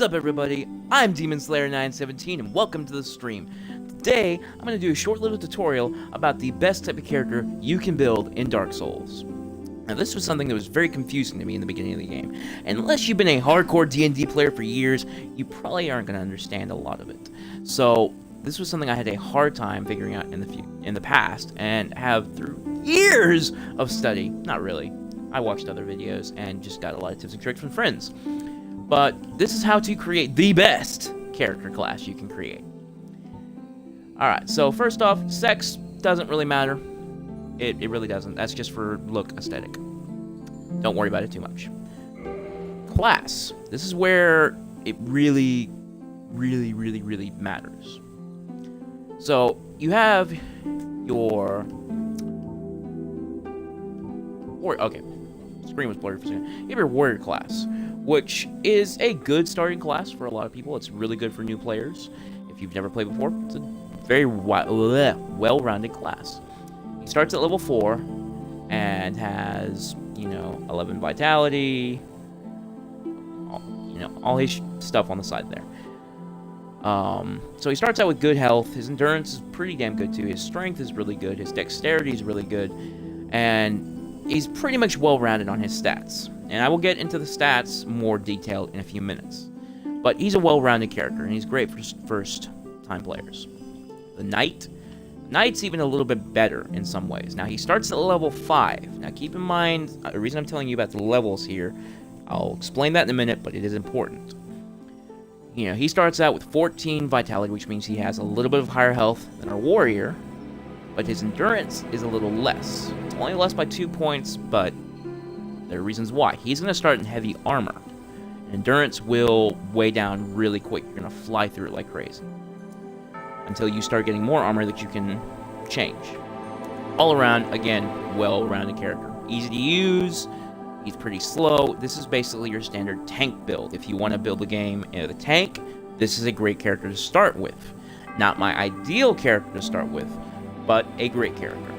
What's up, everybody? I'm Demon Slayer 917 and welcome to the stream. Today, I'm going to do a short little tutorial about the best type of character you can build in Dark Souls. Now, this was something that was very confusing to me in the beginning of the game, and unless you've been a hardcore D&D player for years, you probably aren't going to understand a lot of it. So, this was something I had a hard time figuring out in the past, and have through years of study. Not really. I watched other videos and just got a lot of tips and tricks from friends. But this is how to create the best character class you can create. Alright, so first off, sex doesn't really matter. It really doesn't. That's just for look aesthetic. Don't worry about it too much. Class. This is where it really matters. So, you have your... Okay, screen was blurred for a second. You have your warrior class, which is a good starting class for a lot of people. It's really good for new players. If you've never played before, it's a very well-rounded class. He starts at level 4 and has, 11 vitality, all his stuff on the side there. So he starts out with good health. His endurance is pretty damn good too. His strength is really good. His dexterity is really good. And he's pretty much well-rounded on his stats. And I will get into the stats more detailed in a few minutes. But he's a well-rounded character, and he's great for first-time players. The Knight's even a little bit better in some ways. Now, he starts at level 5. Now, keep in mind, the reason I'm telling you about the levels here, I'll explain that in a minute, but it is important. He starts out with 14 vitality, which means he has a little bit of higher health than our warrior, but his endurance is a little less. It's only less by 2 points, but there are reasons why. He's going to start in heavy armor. Endurance will weigh down really quick. You're going to fly through it like crazy. Until you start getting more armor that you can change. All around, again, well-rounded character. Easy to use. He's pretty slow. This is basically your standard tank build. If you want to build a game in the tank, this is a great character to start with. Not my ideal character to start with, but a great character.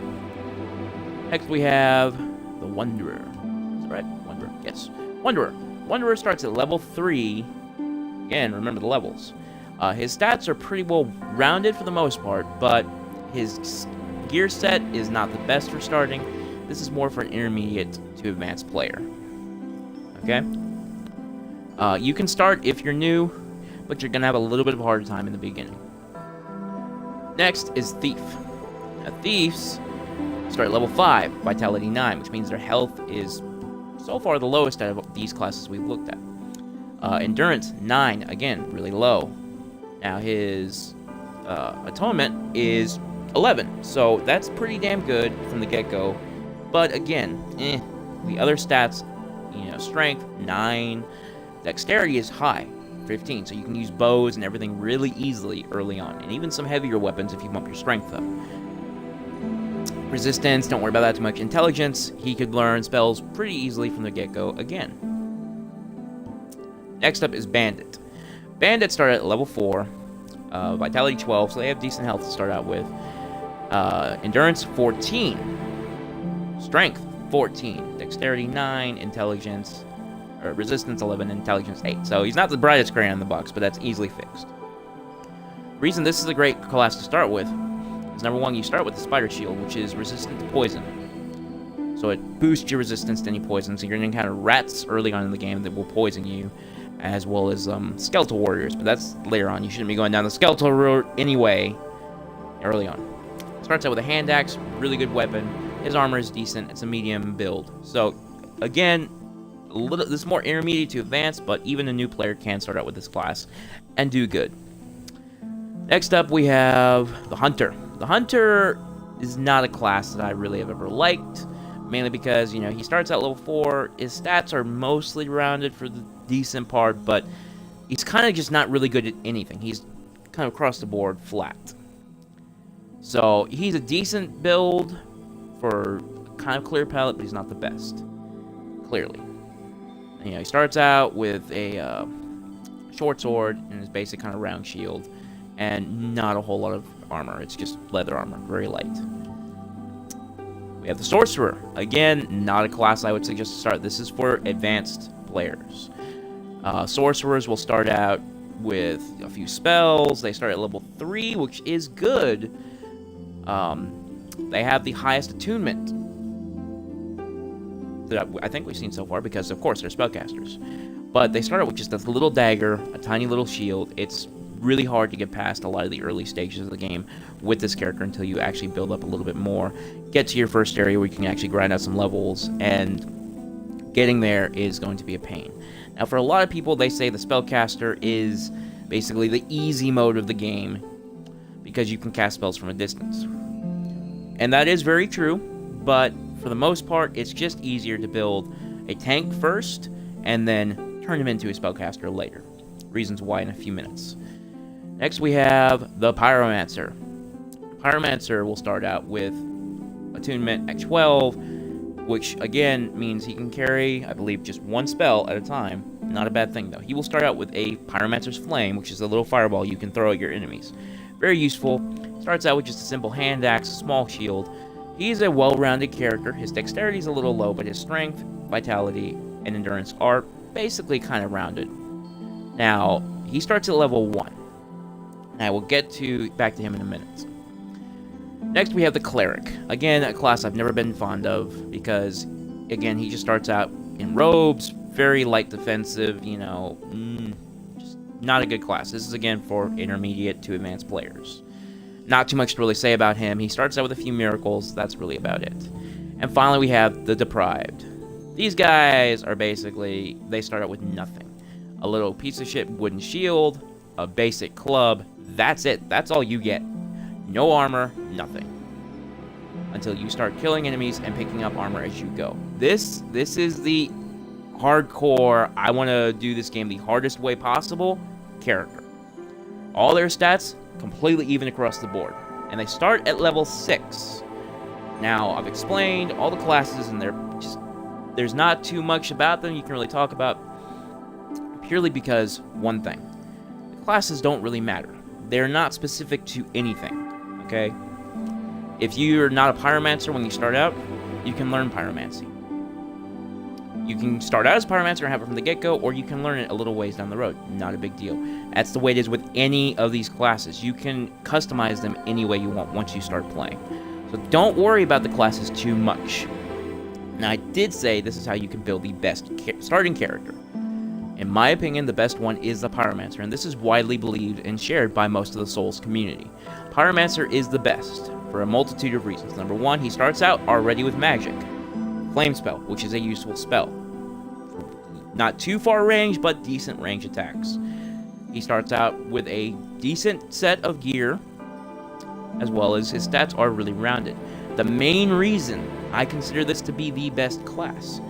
Next we have the Wanderer. Is that right? Wanderer. Yes. Wanderer. Wanderer starts at level 3. Again, remember the levels. His stats are pretty well rounded for the most part, but his gear set is not the best for starting. This is more for an intermediate to advanced player. Okay? You can start if you're new, but you're going to have a little bit of a harder time in the beginning. Next is Thief. Now, Thieves start at level 5, Vitality 9, which means their health is so far the lowest out of these classes we've looked at. Endurance 9, again, really low. Now his Atonement is 11, so that's pretty damn good from the get-go. But again, the other stats, strength 9, dexterity is high, 15, so you can use bows and everything really easily early on, and even some heavier weapons if you bump your strength up. Resistance, don't worry about that too much. Intelligence, he could learn spells pretty easily from the get-go again. Next up is Bandit. Bandit start at level 4, Vitality 12, so they have decent health to start out with. Endurance 14, Strength 14, Dexterity 9, Intelligence, Resistance 11, Intelligence 8. So he's not the brightest crayon in the box, but that's easily fixed. The reason this is a great class to start with is, number one, you start with the Spider Shield, which is resistant to poison. So it boosts your resistance to any poison, so you're going to encounter rats early on in the game that will poison you, as well as skeletal warriors, but that's later on. You shouldn't be going down the skeletal route anyway, early on. Starts out with a hand axe, really good weapon. His armor is decent. It's a medium build. So, again, this is more intermediate to advanced, but even a new player can start out with this class and do good. Next up, we have the Hunter. The Hunter is not a class that I really have ever liked, mainly because, he starts at level 4. His stats are mostly rounded for the decent part, but he's kind of just not really good at anything. He's kind of across the board flat. So he's a decent build for kind of clear palette, but he's not the best, clearly. He starts out with a short sword and his basic kind of round shield, and not a whole lot of armor. It's just leather armor, very light. We have the Sorcerer. Again, not a class I would suggest to start. This is for advanced players. Sorcerers will start out with a few spells. They start at level 3, which is good. They have the highest attunement that I think we've seen so far, because of course they're spellcasters. But they start out with just a little dagger, a tiny little shield. It's really hard to get past a lot of the early stages of the game with this character until you actually build up a little bit more, get to your first area where you can actually grind out some levels, and getting there is going to be a pain. Now, for a lot of people, they say the spellcaster is basically the easy mode of the game because you can cast spells from a distance. And that is very true, but for the most part, it's just easier to build a tank first and then turn him into a spellcaster later. Reasons why in a few minutes. Next, we have the Pyromancer. Pyromancer will start out with attunement X12, which again means he can carry, I believe, just one spell at a time. Not a bad thing, though. He will start out with a Pyromancer's Flame, which is a little fireball you can throw at your enemies. Very useful. Starts out with just a simple hand axe, small shield. He's a well-rounded character. His dexterity is a little low, but his strength, vitality, and endurance are basically kind of rounded. Now, he starts at level 1. And I will get back to him in a minute. Next, we have the Cleric. Again, a class I've never been fond of because, again, he just starts out in robes, very light defensive, you know, just not a good class. This is, again, for intermediate to advanced players. Not too much to really say about him. He starts out with a few miracles. That's really about it. And finally, we have the Deprived. These guys are basically, they start out with nothing. A little piece of shit wooden shield, a basic club. That's it. That's all you get. No armor, nothing. Until you start killing enemies and picking up armor as you go. This is the hardcore, I want to do this game the hardest way possible, character. All their stats, completely even across the board. And they start at level 6. Now, I've explained all the classes, and there's not too much about them you can really talk about, purely because, one thing, the classes don't really matter. They're not specific to anything, okay? If you're not a Pyromancer when you start out, you can learn Pyromancy. You can start out as a Pyromancer and have it from the get-go, or you can learn it a little ways down the road. Not a big deal. That's the way it is with any of these classes. You can customize them any way you want once you start playing. So don't worry about the classes too much. Now, I did say this is how you can build the best starting character. In my opinion, the best one is the Pyromancer, and this is widely believed and shared by most of the Souls community. Pyromancer is the best for a multitude of reasons. Number one, he starts out already with magic. Flame spell, which is a useful spell. Not too far range, but decent range attacks. He starts out with a decent set of gear, as well as his stats are really rounded. The main reason I consider this to be the best class,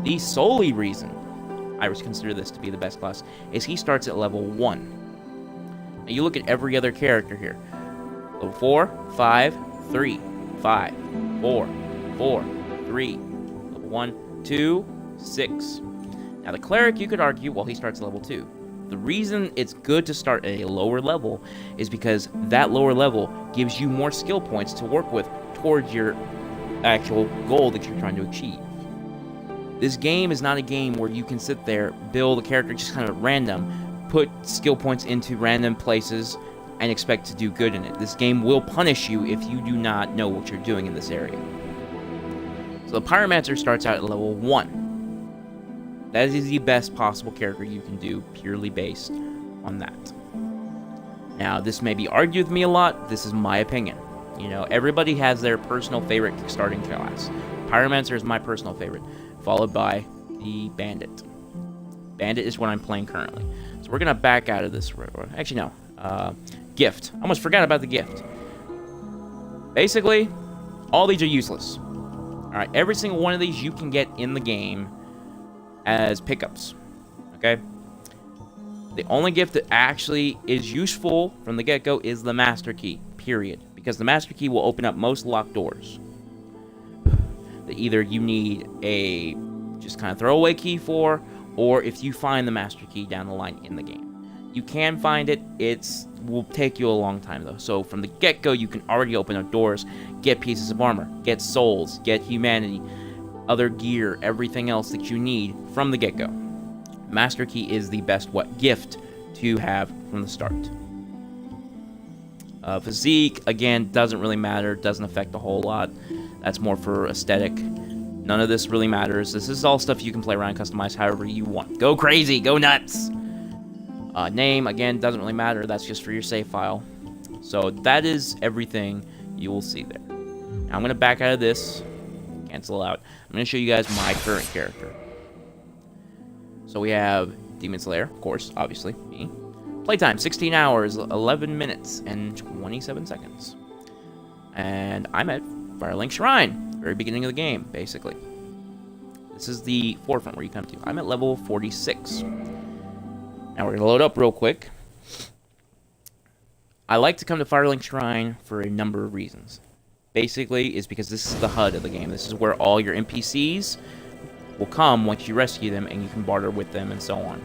the solely reason I consider this to be the best class, is he starts at level 1. Now you look at every other character here. Level 4, 5, 3, 5, 4, 4, 3, level 1, 2, 6. Now the Cleric, you could argue, well, he starts at level 2. The reason it's good to start at a lower level is because that lower level gives you more skill points to work with towards your actual goal that you're trying to achieve. This game is not a game where you can sit there, build a character just kind of random, put skill points into random places, and expect to do good in it. This game will punish you if you do not know what you're doing in this area. So the Pyromancer starts out at level 1. That is the best possible character you can do, purely based on that. Now, this may be argued with me a lot. This is my opinion. You know, everybody has their personal favorite starting class. Pyromancer is my personal favorite, followed by the Bandit. Bandit is what I'm playing currently. So we're going to back out of this. Actually, no. Gift. I almost forgot about the gift. Basically, all these are useless. Alright, every single one of these you can get in the game as pickups. Okay? The only gift that actually is useful from the get-go is the Master Key. Period. Because the Master Key will open up most locked doors. That either you need a just kind of throwaway key for, or if you find the Master Key down the line in the game. You can find it. It will take you a long time, though. So from the get-go, you can already open up doors, get pieces of armor, get souls, get humanity, other gear, everything else that you need from the get-go. Master Key is the best gift to have from the start. Physique, again, doesn't really matter. Doesn't affect a whole lot. That's more for aesthetic. None of this really matters. This is all stuff you can play around and customize however you want. Go crazy. Go nuts. Name, again, doesn't really matter. That's just for your save file. So that is everything you will see there. Now I'm going to back out of this. Cancel out. I'm going to show you guys my current character. So we have Demon Slayer, of course, obviously, me. Playtime, 16 hours, 11 minutes, and 27 seconds. And I'm at Firelink Shrine, very beginning of the game, basically. This is the forefront where you come to. I'm at level 46. Now we're going to load up real quick. I like to come to Firelink Shrine for a number of reasons. Basically, is because this is the HUD of the game. This is where all your NPCs will come once you rescue them, and you can barter with them and so on.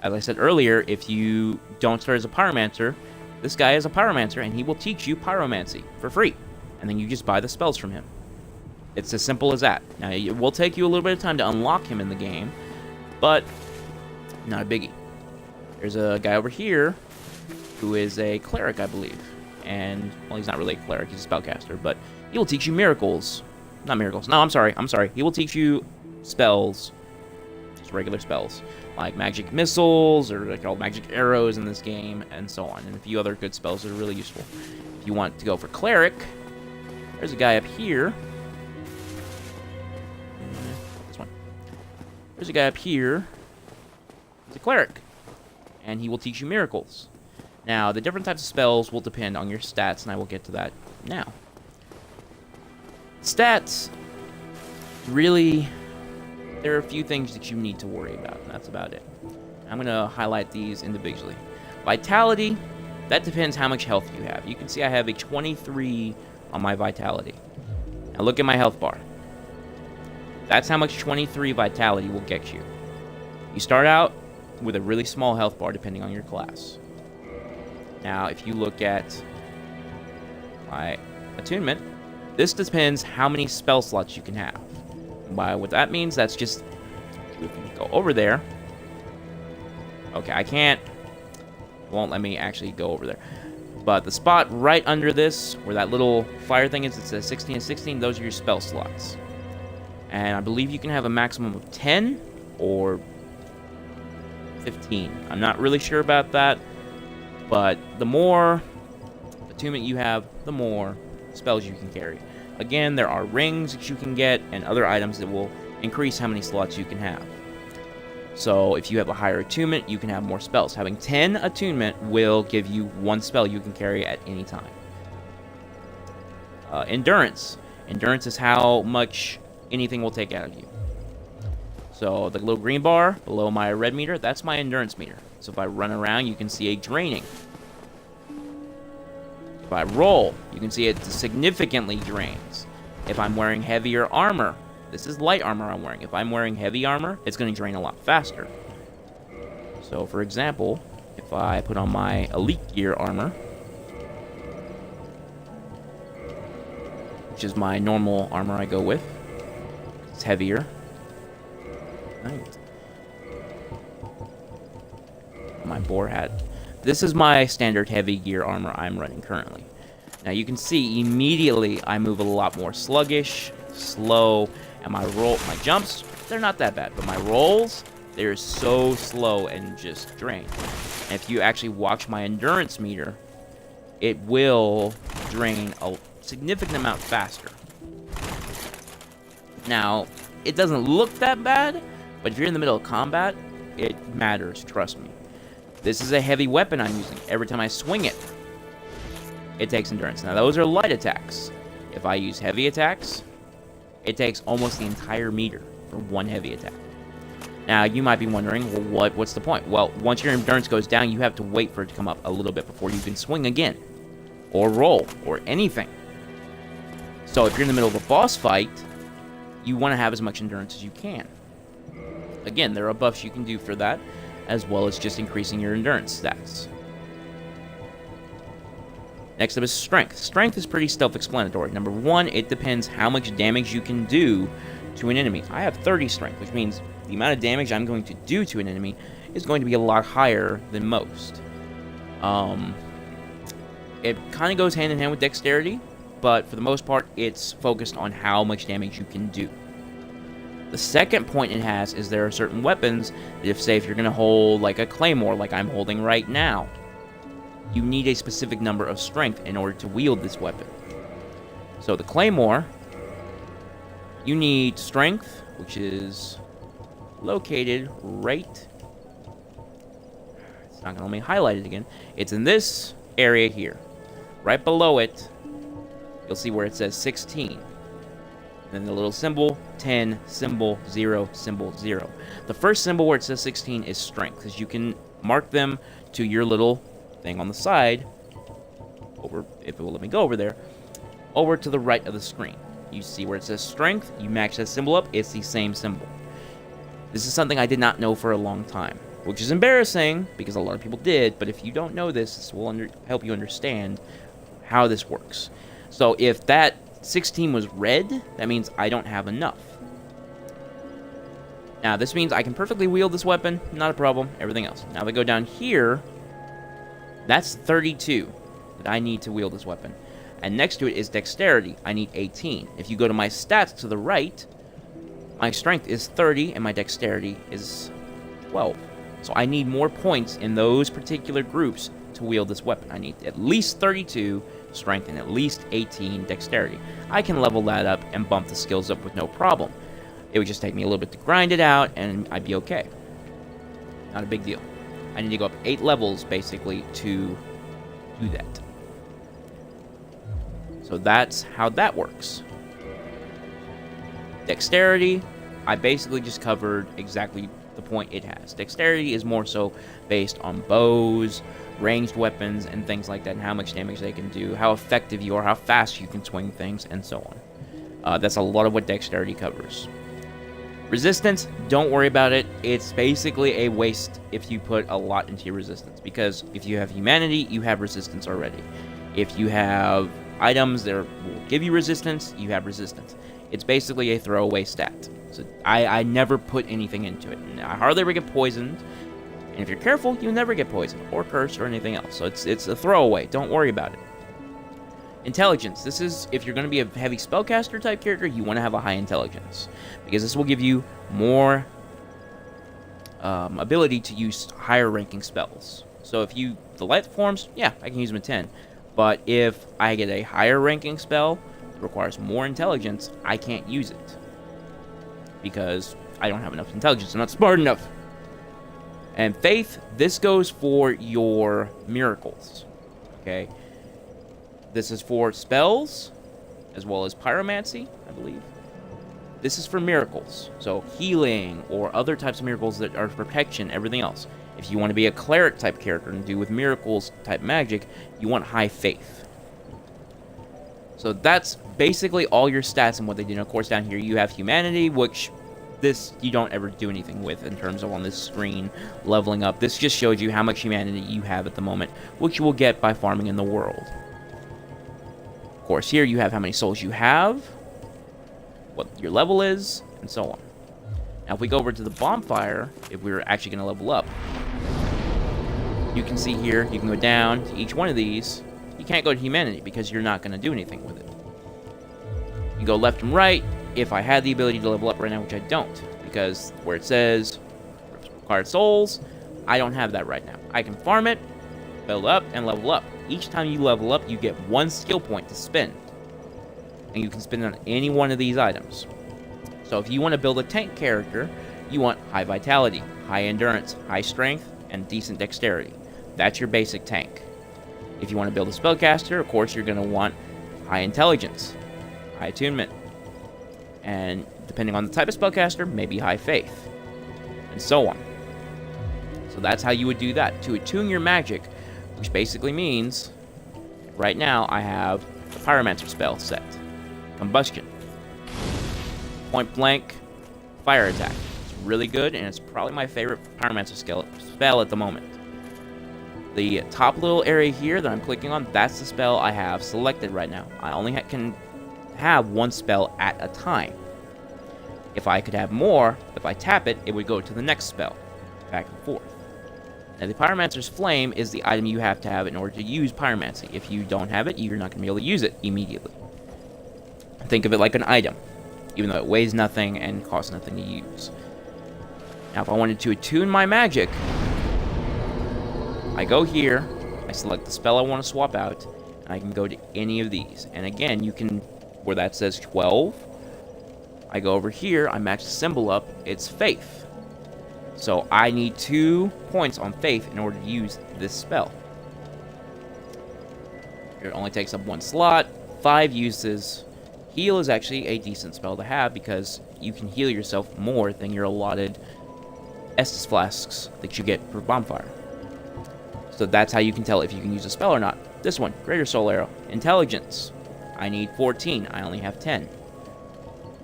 As I said earlier, if you don't start as a pyromancer, this guy is a pyromancer, and he will teach you pyromancy for free. And then you just buy the spells from him. It's as simple as that. Now, it will take you a little bit of time to unlock him in the game, but not a biggie. There's a guy over here who is a cleric, I believe. And, well, he's not really a cleric, he's a spellcaster, but he will teach you miracles. Not miracles. No, I'm sorry. He will teach you spells. Just regular spells. Like magic missiles, or like all magic arrows in this game, and so on. And a few other good spells that are really useful. If you want to go for cleric, there's a guy up here. This one. There's a guy up here. He's a cleric. And he will teach you miracles. Now, the different types of spells will depend on your stats, and I will get to that now. Stats, really, there are a few things that you need to worry about, and that's about it. I'm going to highlight these individually. Vitality, that depends how much health you have. You can see I have a 23 on my vitality. Now look at my health bar. That's how much 23 vitality will get you. You start out with a really small health bar depending on your class. Now, if you look at my attunement, this depends how many spell slots you can have. By what that means, that's just, if you go over there. Okay, I can't, it won't let me actually go over there. But the spot right under this, where that little fire thing is, it says 16 and 16, those are your spell slots. And I believe you can have a maximum of 10 or 15. I'm not really sure about that. But the more attunement you have, the more spells you can carry. Again, there are rings that you can get and other items that will increase how many slots you can have. So if you have a higher attunement, you can have more spells. Having 10 attunement will give you one spell you can carry at any time. Endurance. Endurance is how much anything will take out of you. So the little green bar below my red meter, that's my endurance meter. So if I run around, you can see a draining. If I roll, you can see it significantly drains. If I'm wearing heavier armor, this is light armor I'm wearing. If I'm wearing heavy armor, it's going to drain a lot faster. So for example, if I put on my elite gear armor, which is my normal armor I go with, it's heavier. Right. My boar hat. This is my standard heavy gear armor I'm running currently. Now you can see immediately I move a lot more sluggish, slow, and my jumps, they're not that bad, but my rolls, they're so slow and just drain. And if you actually watch my endurance meter, it will drain a significant amount faster. Now, it doesn't look that bad, but if you're in the middle of combat, it matters, trust me. This is a heavy weapon I'm using. Every time I swing it, it takes endurance. Now, those are light attacks. If I use heavy attacks, it takes almost the entire meter for one heavy attack. Now, you might be wondering, well, what's the point? Well, once your endurance goes down, you have to wait for it to come up a little bit before you can swing again, or roll, or anything. So if you're in the middle of a boss fight, you want to have as much endurance as you can. Again, there are buffs you can do for that, as well as just increasing your endurance stats. Next up is strength. Strength is pretty self-explanatory. Number one, it depends how much damage you can do to an enemy. I have 30 strength, which means the amount of damage I'm going to do to an enemy is going to be a lot higher than most. It kind of goes hand in hand with dexterity, but for the most part, it's focused on how much damage you can do. The second point it has is there are certain weapons that if you're going to hold like a claymore, like I'm holding right now, you need a specific number of strength in order to wield this weapon. So the claymore, you need strength, which is located right... It's not going to let me highlight it again. It's in this area here. Right below it, you'll see where it says 16. Then the little symbol, 10, symbol, 0, symbol, 0. The first symbol where it says 16 is strength, because you can mark them to your little thing on the side, over, if it will let me go over there, over to the right of the screen. You see where it says strength, you match that symbol up, it's the same symbol. This is something I did not know for a long time, which is embarrassing, because a lot of people did, but if you don't know this, this will help you understand how this works. So if that 16 was red, that means I don't have enough. Now this means I can perfectly wield this weapon, not a problem, everything else. Now if I go down here, that's 32 that I need to wield this weapon. And next to it is dexterity, I need 18. If you go to my stats to the right, my strength is 30 and my dexterity is 12. So I need more points in those particular groups to wield this weapon. I need at least 32 strength and at least 18 dexterity. I can level that up and bump the skills up with no problem. It would just take me a little bit to grind it out and I'd be okay. Not a big deal. I need to go up 8 levels basically to do that. So that's how that works. Dexterity, I basically just covered exactly the point it has. Dexterity is more so based on bows, ranged weapons, and things like that, and how much damage they can do, how effective you are, how fast you can swing things, and so on. That's a lot of what dexterity covers. Resistance, don't worry about it. It's basically a waste if you put a lot into your resistance, because if you have humanity, you have resistance already. If you have items that will give you resistance, you have resistance. It's basically a throwaway stat. So I never put anything into it. I hardly ever get poisoned. And if you're careful, you'll never get poisoned or cursed or anything else. So it's a throwaway. Don't worry about it. Intelligence. This is, if you're going to be a heavy spellcaster type character, you want to have a high intelligence. Because this will give you more ability to use higher ranking spells. So if you, the light forms, yeah, I can use them at 10. But if I get a higher ranking spell that requires more intelligence, I can't use it. Because I don't have enough intelligence. I'm not smart enough. And faith, this goes for your miracles. Okay? This is for spells, as well as pyromancy, I believe. This is for miracles. So healing, or other types of miracles that are protection, everything else. If you want to be a cleric type character and do with miracles type magic, you want high faith. So that's basically all your stats and what they do. And of course down here you have humanity, which this you don't ever do anything with in terms of on this screen leveling up. This just shows you how much humanity you have at the moment, which you will get by farming in the world. Of course here you have how many souls you have, what your level is, and so on. Now if we go over to the bonfire, if we were actually going to level up, you can see here, you can go down to each one of these. You can't go to humanity because you're not going to do anything with it. You go left and right. If I had the ability to level up right now, which I don't, because where it says required souls, I don't have that right now. I can farm it, build up, and level up. Each time you level up, you get 1 skill point to spend. And you can spend it on any one of these items. So if you want to build a tank character, you want high vitality, high endurance, high strength, and decent dexterity. That's your basic tank. If you want to build a spellcaster, of course, you're going to want high intelligence, high attunement, and depending on the type of spellcaster, maybe high faith, and so on. So that's how you would do that. To attune your magic, which basically means, right now, I have the Pyromancer spell set. Combustion. Point blank, fire attack. It's really good, and it's probably my favorite Pyromancer spell at the moment. The top little area here that I'm clicking on, that's the spell I have selected right now. I only can have 1 spell at a time. If I could have more, if I tap it, it would go to the next spell. Back and forth. Now, the Pyromancer's Flame is the item you have to have in order to use Pyromancy. If you don't have it, you're not going to be able to use it immediately. Think of it like an item, even though it weighs nothing and costs nothing to use. Now, if I wanted to attune my magic, I go here, I select the spell I want to swap out, and I can go to any of these. And again, you can, where that says 12, I go over here, I match the symbol up, it's Faith. So I need 2 points on Faith in order to use this spell. It only takes up 1 slot, 5 uses. Heal is actually a decent spell to have because you can heal yourself more than your allotted Estus Flasks that you get for Bonfire. So that's how you can tell if you can use a spell or not. This one, Greater Soul Arrow. Intelligence. I need 14, I only have 10.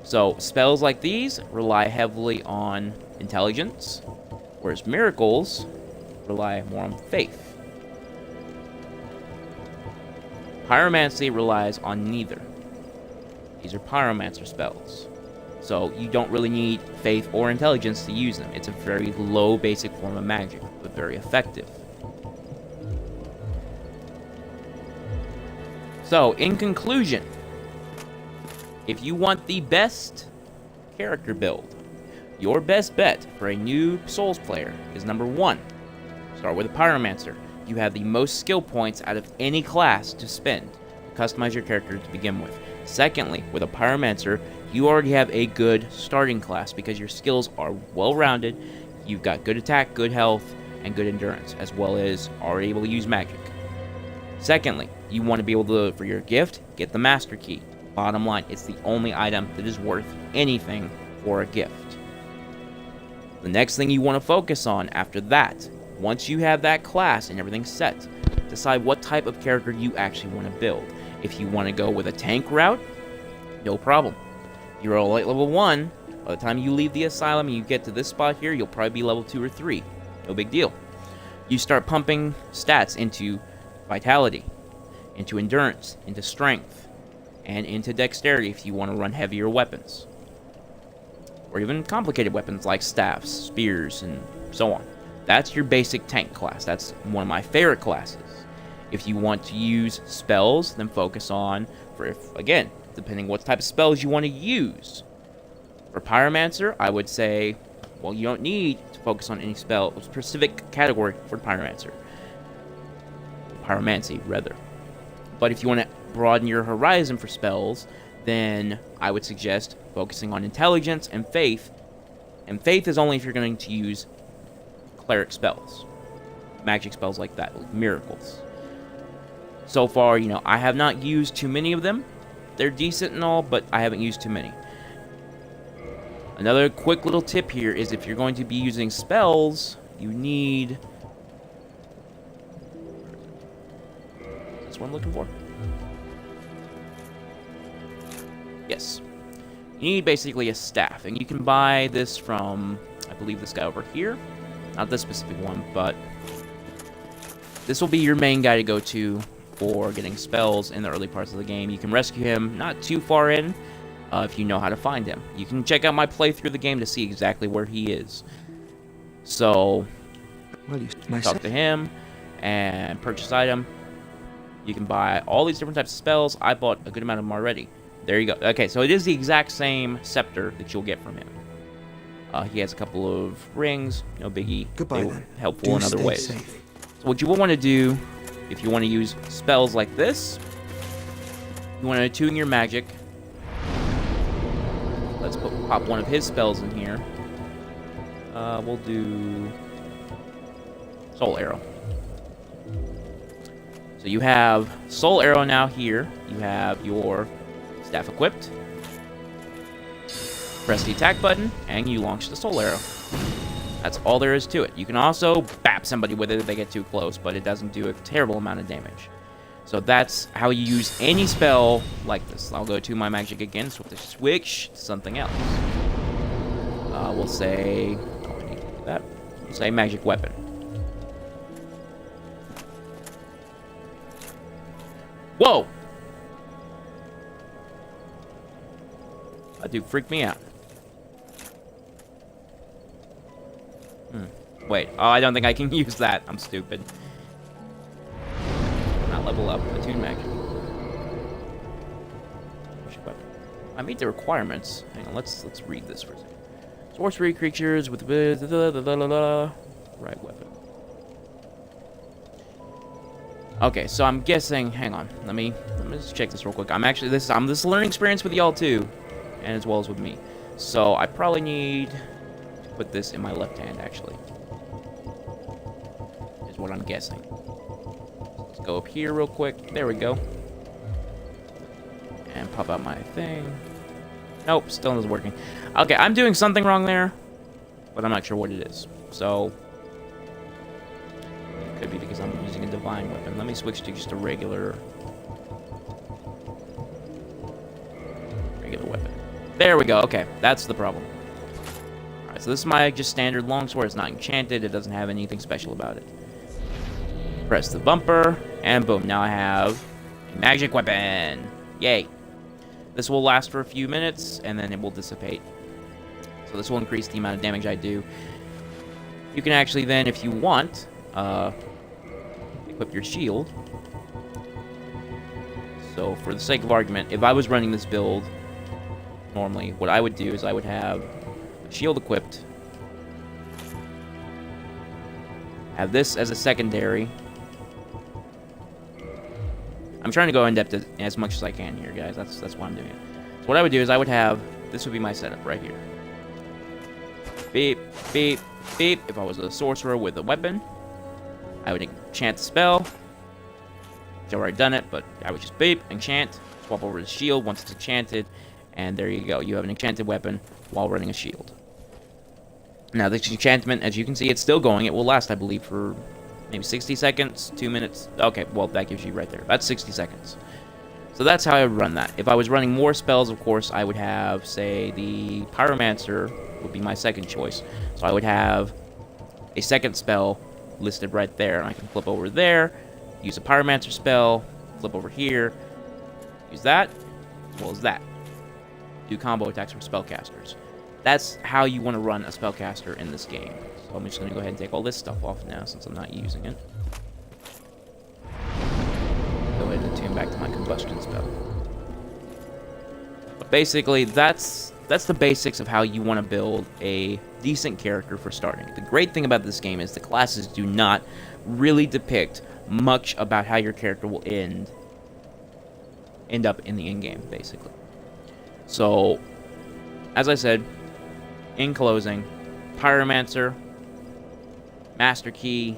So spells like these rely heavily on intelligence, whereas miracles rely more on faith. Pyromancy relies on neither. These are pyromancer spells. So you don't really need faith or intelligence to use them. It's a very low basic form of magic, but very effective. So, in conclusion, if you want the best character build, your best bet for a new Souls player is number 1. Start with a Pyromancer. You have the most skill points out of any class to spend to customize your character to begin with. Secondly, with a Pyromancer, you already have a good starting class because your skills are well-rounded. You've got good attack, good health, and good endurance, as well as already able to use magic. Secondly, you want to be able to, for your gift, get the Master Key. Bottom line, it's the only item that is worth anything for a gift. The next thing you want to focus on after that, once you have that class and everything's set, decide what type of character you actually want to build. If you want to go with a tank route, no problem. You're all at level 1. By the time you leave the asylum and you get to this spot here, you'll probably be level 2 or 3. No big deal. You start pumping stats into vitality, into endurance, into strength, and into dexterity if you want to run heavier weapons. Or even complicated weapons like staffs, spears, and so on. That's your basic tank class. That's one of my favorite classes. If you want to use spells, then focus on, again, depending what type of spells you want to use. For Pyromancer, I would say, well, you don't need to focus on any spell, specific category for Pyromancer. Pyromancy, rather. But if you want to broaden your horizon for spells, then I would suggest focusing on intelligence and faith. And faith is only if you're going to use cleric spells. Magic spells like that, like miracles. So far, I have not used too many of them. They're decent and all, but I haven't used too many. Another quick little tip here is if you're going to be using spells, you need... That's what I'm looking for. Yes. You need basically a staff, and you can buy this from, I believe, this guy over here. Not this specific one, but this will be your main guy to go to for getting spells in the early parts of the game. You can rescue him not too far in if you know how to find him. You can check out my playthrough of the game to see exactly where he is. So, talk to him and purchase item. You can buy all these different types of spells. I bought a good amount of them already. There you go. Okay, so it is the exact same scepter that you'll get from him. He has a couple of rings, no biggie. Goodbye, They're helpful in other ways. Safe. So what you will want to do, if you want to use spells like this, you want to attune your magic. Let's pop one of his spells in here. We'll do Soul Arrow. So you have Soul Arrow now here. You have your staff equipped. Press the attack button, and you launch the Soul Arrow. That's all there is to it. You can also bap somebody with it if they get too close, but it doesn't do a terrible amount of damage. So that's how you use any spell like this. I'll go to my magic again, so to switch to something else. We'll say... Oh, I need to do that. We'll say magic weapon. Whoa! That dude freaked me out. Wait. Oh, I don't think I can use that. I'm stupid. Not level up. Attune Magic. I meet the requirements. Hang on, let's read this for a second. Sorcery creatures with right weapon. Okay, so I'm guessing. Hang on, let me just check this real quick. I'm this is a learning experience with y'all too, and as well as with me. So I probably need to put this in my left hand. Actually, is what I'm guessing. Let's go up here real quick. There we go. And pop out my thing. Nope, still isn't working. Okay, I'm doing something wrong there, but I'm not sure what it is. So, it could be because I'm using a divine weapon. Let me switch to just a regular weapon. There we go. Okay, that's the problem. Alright, so this is my just standard longsword. It's not enchanted. It doesn't have anything special about it. Press the bumper, and boom. Now I have a magic weapon. Yay. This will last for a few minutes, and then it will dissipate. So this will increase the amount of damage I do. You can actually then, if you want, equip your shield. So for the sake of argument, if I was running this build normally, what I would do is I would have a shield equipped, have this as a secondary. I'm trying to go in depth as much as I can here, guys. That's why I'm doing it. So what I would do is I would have, this would be my setup right here. Beep, beep, beep. If I was a sorcerer with a weapon, I would enchant the spell. I've already done it, but I would just beep, enchant, swap over the shield once it's enchanted, and there you go. You have an enchanted weapon while running a shield. Now this enchantment, as you can see, it's still going. It will last, I believe, for maybe 60 seconds, 2 minutes. Okay, well, that gives you right there. That's 60 seconds. So that's how I would run that. If I was running more spells, of course, I would have, say, the Pyromancer would be my second choice. So I would have a second spell listed right there. And I can flip over there, use a Pyromancer spell, flip over here, use that, as well as that. Do combo attacks from spellcasters. That's how you want to run a spellcaster in this game. So I'm just going to go ahead and take all this stuff off now since I'm not using it. Go ahead and tune back to my combustion spell. But basically, that's the basics of how you want to build a decent character for starting. The great thing about this game is the classes do not really depict much about how your character will end up in the in-game, basically. So, as I said, in closing, Pyromancer, Master Key,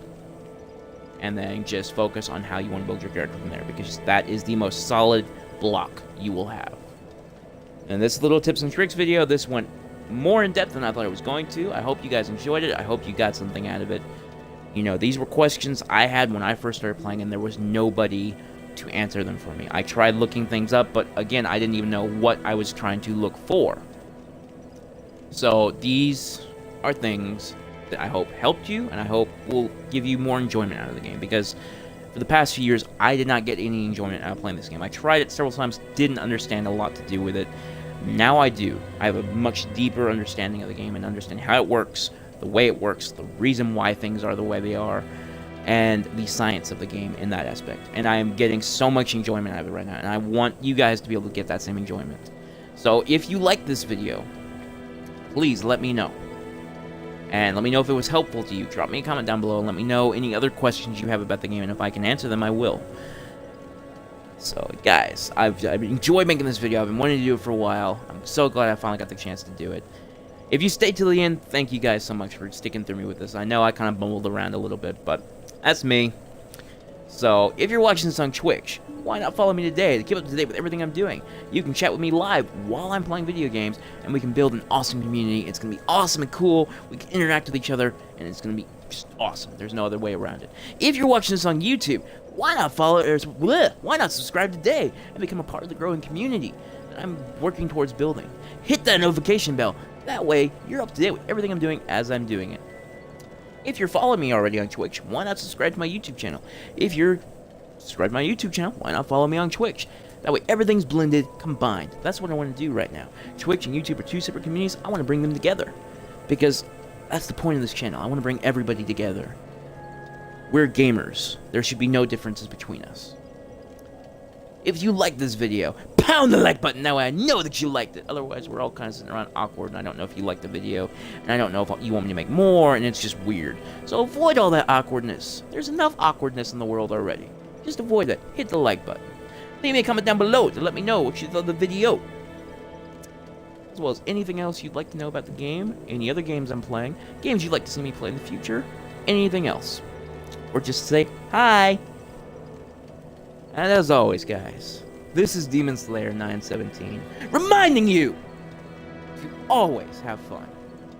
and then just focus on how you want to build your character from there, because that is the most solid block you will have. And this little tips and tricks video, this went more in depth than I thought it was going to. I hope you guys enjoyed it. I hope you got something out of it. You know, these were questions I had when I first started playing, and there was nobody to answer them for me. I tried looking things up, but again, I didn't even know what I was trying to look for. So these are things that I hope helped you, and I hope will give you more enjoyment out of the game, because for the past few years, I did not get any enjoyment out of playing this game. I tried it several times, didn't understand a lot to do with it. Now I do. I have a much deeper understanding of the game and understand how it works, the way it works, the reason why things are the way they are, and the science of the game in that aspect. And I am getting so much enjoyment out of it right now, and I want you guys to be able to get that same enjoyment. So if you like this video, please let me know. And let me know if it was helpful to you. Drop me a comment down below and let me know any other questions you have about the game, and if I can answer them, I will. So, guys, I've enjoyed making this video. I've been wanting to do it for a while. I'm so glad I finally got the chance to do it. If you stayed till the end, thank you guys so much for sticking through me with this. I know I kind of bumbled around a little bit, but that's me. So, if you're watching this on Twitch, why not follow me today to keep up to date with everything I'm doing? You can chat with me live while I'm playing video games, and we can build an awesome community. It's going to be awesome and cool. We can interact with each other, and it's going to be just awesome. There's no other way around it. If you're watching this on YouTube, why not why not subscribe today and become a part of the growing community that I'm working towards building? Hit that notification bell. That way, you're up to date with everything I'm doing as I'm doing it. If you're following me already on Twitch, why not subscribe to my YouTube channel? If you're subscribed to my YouTube channel, why not follow me on Twitch? That way, everything's blended, combined. That's what I want to do right now. Twitch and YouTube are two separate communities. I want to bring them together, because That's the point of this channel. I want to bring everybody together. We're gamers. There should be no differences between us. If you like this video, pound the like button. That way I know that you liked it. Otherwise, we're all kind of sitting around awkward, and I don't know if you liked the video, and I don't know if you want me to make more, and it's just weird. So avoid all that awkwardness. There's enough awkwardness in the world already. Just avoid that. Hit the like button. Leave me a comment down below to let me know what you thought of the video. As well as anything else you'd like to know about the game, any other games I'm playing, games you'd like to see me play in the future, anything else. Or just say hi. And as always, guys, this is Demon Slayer 917, reminding you to always have fun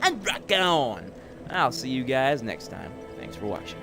and rock on. I'll see you guys next time. Thanks for watching.